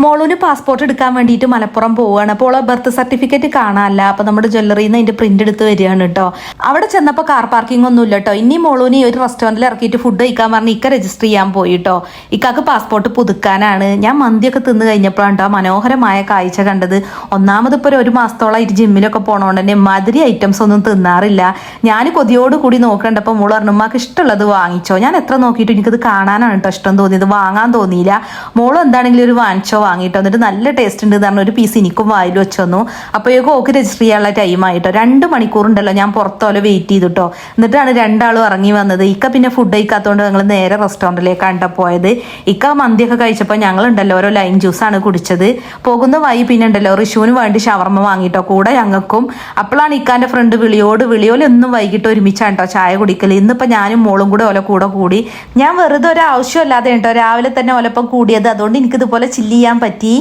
മോളൂന് passport എടുക്കാൻ വേണ്ടിയിട്ട് മലപ്പുറം പോവുകയാണ്. അപ്പോൾ ബർത്ത് സർട്ടിഫിക്കറ്റ് കാണാനല്ല. അപ്പോൾ നമ്മുടെ ജ്വല്ലറിയിൽ നിന്ന് അതിന്റെ പ്രിന്റ് എടുത്ത് വരികയാണ് കേട്ടോ. അവിടെ ചെന്നപ്പോൾ കാർ പാർക്കിംഗ് ഒന്നും ഇല്ല കേട്ടോ. ഇനി മോളൂന് ഒരു റെസ്റ്റോറന്റിൽ ഇറക്കിയിട്ട് ഫുഡ് കഴിക്കാൻ പറഞ്ഞ് ഇക്ക രജിസ്റ്റർ ചെയ്യാൻ പോയി കേട്ടോ. ഇക്കാക്ക് പാസ്പോർട്ട് പുതുക്കാനാണ്. ഞാൻ മന്തിയൊക്കെ തിന്ന് കഴിഞ്ഞപ്പോഴാണ് കേട്ടോ മനോഹരമായ കാഴ്ച കണ്ടത്. ഒന്നാമത് ഇപ്പോൾ ഒരു മാസത്തോളമായിട്ട് ജിമ്മിലൊക്കെ പോണോണ്ട് തന്നെ മധുരി ഐറ്റംസ് ഒന്നും തിന്നാറില്ല. ഞാൻ കൊതിയോട് കൂടി നോക്കണ്ടപ്പോൾ മോള് പറഞ്ഞു ഉമ്മാക്ക് ഇഷ്ടമുള്ളത് വാങ്ങിച്ചോ. ഞാൻ എത്ര നോക്കിയിട്ട് എനിക്കത് കാണാനാണ് കേട്ടോ ഇഷ്ടം തോന്നിയത്, വാങ്ങാൻ തോന്നിയില്ല. മോള് എന്താണെങ്കിലും ഒരു വാങ്ങിച്ചോ വാങ്ങിട്ടോ. എന്നിട്ട് നല്ല ടേസ്റ്റ് ഉണ്ട് എന്ന് ഒരു പീസ് എനിക്കും വായിൽ വെച്ച് തന്നു. അപ്പോഴേക്കും ഓക്ക് രജിസ്റ്റർ ചെയ്യാനുള്ള ടൈം ആയിട്ടോ. 2 മണിക്കൂറുണ്ടല്ലോ ഞാൻ പുറത്തോലെ വെയിറ്റ് ചെയ്തിട്ടോ. എന്നിട്ടാണ് രണ്ടാളും ഇറങ്ങി വന്നത്. ഇക്ക പിന്നെ ഫുഡ് കഴിക്കാത്തതുകൊണ്ട് ഞങ്ങൾ നേരെ റെസ്റ്റോറൻറ്റിലേക്കാണ് പോയത്. ഇക്ക മന്തിയൊക്കെ കഴിച്ചപ്പോൾ ഞങ്ങളുണ്ടല്ലോ ഓരോ ലൈം ജ്യൂസാണ് കുടിച്ചത്. പോകുന്ന വഴി പിന്നെ ഉണ്ടല്ലോ ഋഷുവിന് വേണ്ടി ഷവർമ്മ വാങ്ങിട്ടോ കൂടെ ഞങ്ങൾക്കും. അപ്പോഴാണ് ഇക്കാൻ്റെ ഫ്രണ്ട് വിളിയോലെന്നും വൈകിട്ട് ഒരുമിച്ചാണ് കേട്ടോ ചായ കുടിക്കൽ. ഇന്നിപ്പോൾ ഞാനും മോളും കൂടെ കൂടെ കൂടി. ഞാൻ വെറുതെ ഒരു ആവശ്യമല്ലാതെ കേട്ടോ രാവിലെ തന്നെ ഓലപ്പം കൂടിയത്. അതുകൊണ്ട് എനിക്കിതുപോലെ ചില്ല് ചെയ്യാൻ പറ്റി.